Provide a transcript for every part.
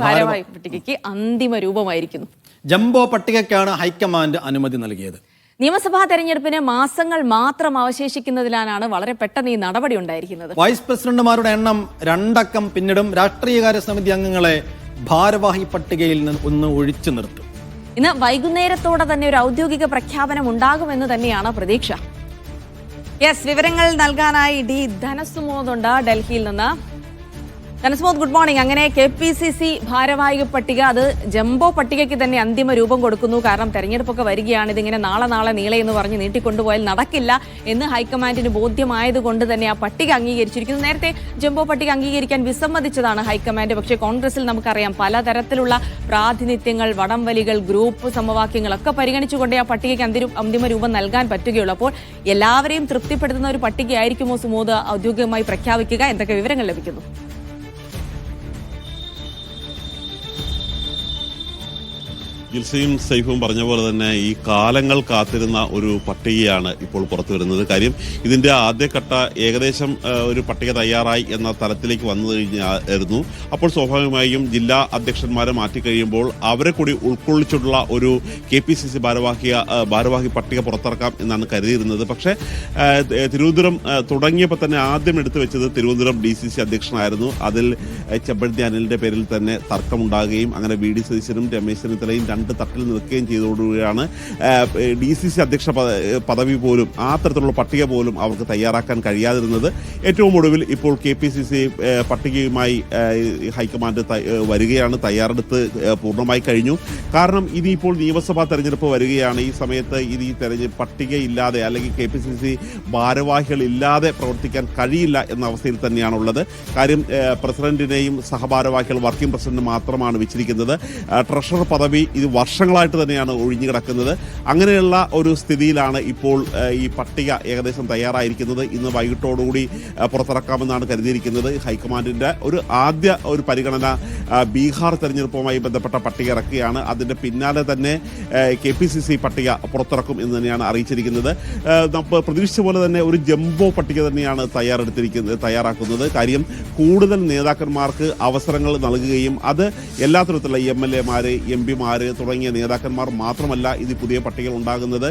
ഭാരവാഹി പട്ടികയ്ക്ക് അന്തിമ രൂപമായിരിക്കുന്നു. ജംബോ പട്ടികയ്ക്കാണ് ഹൈക്കമാൻഡ് അനുമതി നൽകിയത്. നിയമസഭാ തെരഞ്ഞെടുപ്പിന് മാസങ്ങൾ മാത്രം അവശേഷിക്കുന്നതിലാണ് വളരെ പെട്ടെന്ന് ഈ നടപടി ഉണ്ടായിരിക്കുന്നത്. വൈസ് പ്രസിഡന്റുമാരുടെ എണ്ണം 2 അക്കം പിന്നിടും. രാഷ്ട്രീയകാര്യ സമിതി അംഗങ്ങളെ ഭാരവാഹി പട്ടികയിൽ നിന്ന് ഒഴിച്ചു നിർത്തും. ഇന്ന് വൈകുന്നേരത്തോടെ തന്നെ ഒരു ഔദ്യോഗിക പ്രഖ്യാപനം ഉണ്ടാകുമെന്ന് തന്നെയാണ് പ്രതീക്ഷ. വിവരങ്ങൾ നൽകാനായി ഡി ധനസുമോദ് ഉണ്ട് ഡൽഹിയിൽ നിന്ന്. Dhanasumod, good morning. അങ്ങനെ KPCC ഭാരവാഹിക പട്ടിക അത് ജംബോ പട്ടികയ്ക്ക് തന്നെ അന്തിമ രൂപം കൊടുക്കുന്നു. കാരണം തെരഞ്ഞെടുപ്പൊക്കെ വരികയാണ്. ഇതിങ്ങനെ നാളെ നീളെ എന്ന് പറഞ്ഞ് നീട്ടിക്കൊണ്ടുപോയാൽ നടക്കില്ല എന്ന് ഹൈക്കമാൻഡിന് ബോധ്യമായതുകൊണ്ട് തന്നെ ആ പട്ടിക അംഗീകരിച്ചിരിക്കുന്നു. നേരത്തെ ജംബോ പട്ടിക അംഗീകരിക്കാൻ വിസമ്മതിച്ചതാണ് ഹൈക്കമാൻഡ്. പക്ഷേ കോൺഗ്രസിൽ നമുക്കറിയാം പലതരത്തിലുള്ള പ്രാതിനിധ്യങ്ങൾ, വടംവലികൾ, ഗ്രൂപ്പ് സമവാക്യങ്ങളൊക്കെ പരിഗണിച്ചുകൊണ്ടേ ആ പട്ടികയ്ക്ക് അന്തിമ രൂപം നൽകാൻ പറ്റുകയുള്ളൂ. അപ്പോൾ എല്ലാവരെയും തൃപ്തിപ്പെടുത്തുന്ന ഒരു പട്ടികയായിരിക്കുമോ സുമോദ് ഔദ്യോഗികമായി പ്രഖ്യാപിക്കുക? എന്തൊക്കെ വിവരങ്ങൾ ലഭിക്കുന്നു? ജിൽസയും സൈഫും പറഞ്ഞ പോലെ തന്നെ ഈ കാലങ്ങൾ കാത്തിരുന്ന ഒരു പട്ടികയാണ് ഇപ്പോൾ പുറത്തു വരുന്നത്. കാര്യം ഇതിന്റെ ആദ്യഘട്ട ഏകദേശം ഒരു പട്ടിക തയ്യാറായി എന്ന തലത്തിലേക്ക് വന്നു കഴിഞ്ഞായിരുന്നു. അപ്പോൾ സ്വാഭാവികമായും ജില്ലാ അധ്യക്ഷന്മാരെ മാറ്റിക്കഴിയുമ്പോൾ അവരെ കൂടി ഉൾക്കൊള്ളിച്ചിട്ടുള്ള ഒരു KPCC ഭാരവാഹി പട്ടിക പുറത്തിറക്കാം എന്നാണ് കരുതിയിരുന്നത്. പക്ഷേ തിരുവനന്തപുരം തുടങ്ങിയപ്പോൾ തന്നെ ആദ്യം എടുത്തു വെച്ചത് തിരുവനന്തപുരം DCC അധ്യക്ഷനായിരുന്നു. അതിൽ ചെമ്പഴന്തി അനിലിന്റെ പേരിൽ തന്നെ തർക്കമുണ്ടാകുകയും അങ്ങനെ VD സതീശനും രമേശ് ചെന്നിത്തലയും 2 തട്ടിൽ നിൽക്കുകയും ചെയ്തതോടുകൂടിയാണ് DCC അധ്യക്ഷ പദവി പോലും ആ തരത്തിലുള്ള പട്ടിക പോലും അവർക്ക് തയ്യാറാക്കാൻ കഴിയാതിരുന്നത്. ഏറ്റവും ഒടുവിൽ ഇപ്പോൾ KPCC പട്ടികയുമായി ഹൈക്കമാൻഡ് വരികയാണ്. തയ്യാറെടുത്ത് പൂർണ്ണമായി കഴിഞ്ഞു. കാരണം ഇനിയിപ്പോൾ നിയമസഭാ തെരഞ്ഞെടുപ്പ് വരികയാണ്. ഈ സമയത്ത് ഈ പട്ടികയില്ലാതെ അല്ലെങ്കിൽ KPCC ഭാരവാഹികളില്ലാതെ പ്രവർത്തിക്കാൻ കഴിയില്ല എന്ന അവസ്ഥയിൽ തന്നെയാണുള്ളത്. കാര്യം പ്രസിഡന്റിനെയും സഹഭാരവാഹികൾ വർക്കിംഗ് പ്രസിഡന്റ് മാത്രമാണ് വെച്ചിരിക്കുന്നത്. ട്രഷറർ പദവി ഇത് വർഷങ്ങളായിട്ട് തന്നെയാണ് ഒഴിഞ്ഞു കിടക്കുന്നത്. അങ്ങനെയുള്ള ഒരു സ്ഥിതിയിലാണ് ഇപ്പോൾ ഈ പട്ടിക ഏകദേശം തയ്യാറായിരിക്കുന്നത്. ഇന്ന് വൈകിട്ടോടുകൂടി പുറത്തിറക്കാമെന്നാണ് കരുതിയിരിക്കുന്നത്. ഹൈക്കമാൻഡിന്റെ ആദ്യ പരിഗണന ബീഹാർ തെരഞ്ഞെടുപ്പുമായി ബന്ധപ്പെട്ട പട്ടിക ഇറക്കുകയാണ്. അതിന്റെ പിന്നാലെ തന്നെ KPCC പട്ടിക പുറത്തിറക്കും എന്ന് തന്നെയാണ് അറിയിച്ചിരിക്കുന്നത്. നമ്മൾ പ്രതീക്ഷിച്ച പോലെ തന്നെ ഒരു ജംബോ പട്ടിക തന്നെയാണ് തയ്യാറാക്കുന്നത്. കാര്യം കൂടുതൽ നേതാക്കന്മാർക്ക് അവസരങ്ങൾ നൽകുകയും അത് എല്ലാ തരത്തിലുള്ള MLA-മാര്, MP-മാര് തുടങ്ങിയ നേതാക്കന്മാർ മാത്രമല്ല ഇത് പുതിയ പട്ടികയിൽ ഉണ്ടാകുന്നത്.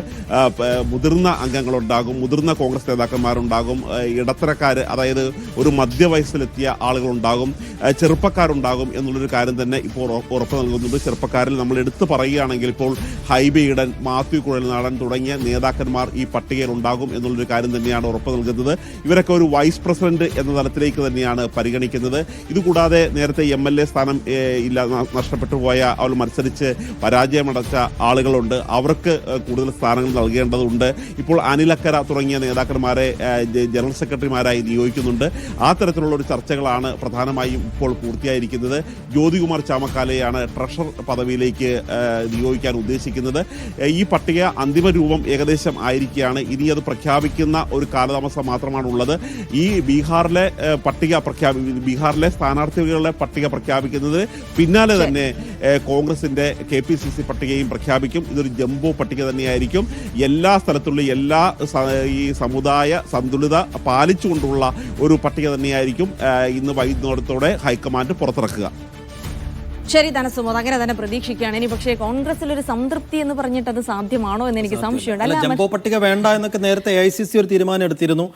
മുതിർന്ന അംഗങ്ങളുണ്ടാകും, മുതിർന്ന കോൺഗ്രസ് നേതാക്കന്മാരുണ്ടാകും, ഇടത്തരക്കാർ അതായത് ഒരു മധ്യവയസ്സിലെത്തിയ ആളുകളുണ്ടാകും, ചെറുപ്പക്കാരുണ്ടാകും എന്നുള്ളൊരു കാര്യം തന്നെ ഇപ്പോൾ ഉറപ്പ് നൽകുന്നുണ്ട്. ചെറുപ്പക്കാരിൽ നമ്മൾ എടുത്തു പറയുകയാണെങ്കിൽ ഇപ്പോൾ ഹൈബി ഈഡൻ, മാത്യു കുഴൽനാടൻ തുടങ്ങിയ നേതാക്കന്മാർ ഈ പട്ടികയിൽ ഉണ്ടാകും എന്നുള്ളൊരു കാര്യം തന്നെയാണ് ഉറപ്പ് നൽകുന്നത്. ഇവരൊക്കെ ഒരു വൈസ് പ്രസിഡന്റ് എന്ന തലത്തിലേക്ക് തന്നെയാണ് പരിഗണിക്കുന്നത്. ഇതുകൂടാതെ നേരത്തെ MLA സ്ഥാനം നഷ്ടപ്പെട്ടു പോയ അവർ മത്സരിച്ച് പരാജയമടച്ച ആളുകളുണ്ട്. അവർക്ക് കൂടുതൽ സ്ഥാനങ്ങൾ നൽകേണ്ടതുണ്ട്. ഇപ്പോൾ അനിലക്കര തുടങ്ങിയ നേതാക്കന്മാരെ ജനറൽ സെക്രട്ടറിമാരായി നിയോഗിക്കുന്നുണ്ട്. ആ തരത്തിലുള്ള ഒരു ചർച്ചകളാണ് പ്രധാനമായും ഇപ്പോൾ പൂർത്തിയായിരിക്കുന്നത്. ജ്യോതികുമാർ ചാമക്കാലയാണ് ട്രഷറർ പദവിയിലേക്ക് നിയോഗിക്കാൻ ഉദ്ദേശിക്കുന്നത്. ഈ പട്ടിക അന്തിമ രൂപം ഏകദേശം ആയിരിക്കുകയാണ്. ഇനി അത് പ്രഖ്യാപിക്കുന്ന ഒരു കാലതാമസം മാത്രമാണ് ഉള്ളത്. ഈ ബീഹാറിലെ സ്ഥാനാർത്ഥികളുടെ പട്ടിക പ്രഖ്യാപിക്കുന്നത് പിന്നാലെ തന്നെ കോൺഗ്രസിന്റെ KPCC പട്ടികയും പ്രഖ്യാപിക്കും. ഇതൊരു ജംബോ പട്ടിക തന്നെയായിരിക്കും. എല്ലാ സ്ഥലത്തുള്ള ഈ സമുദായ സന്തുലിത പാലിച്ചുകൊണ്ടുള്ള ഒരു പട്ടിക തന്നെയായിരിക്കും ഇന്ന് വൈകുന്നേരത്തോടെ ഹൈക്കമാൻഡ് പുറത്തിറക്കുക. ശരി ധനസുമോദ്, അങ്ങനെ തന്നെ പ്രതീക്ഷിക്കുകയാണ്. ഇനി പക്ഷേ കോൺഗ്രസിൽ ഒരു സംതൃപ്തി എന്ന് പറഞ്ഞിട്ട് അത് സാധ്യമാണോ എന്ന് എനിക്ക് സംശയമുണ്ട്. ജംബോ പട്ടിക വേണ്ട എന്നൊക്കെ നേരത്തെ AICC ഒരു തീരുമാനം എടുത്തിരുന്നു.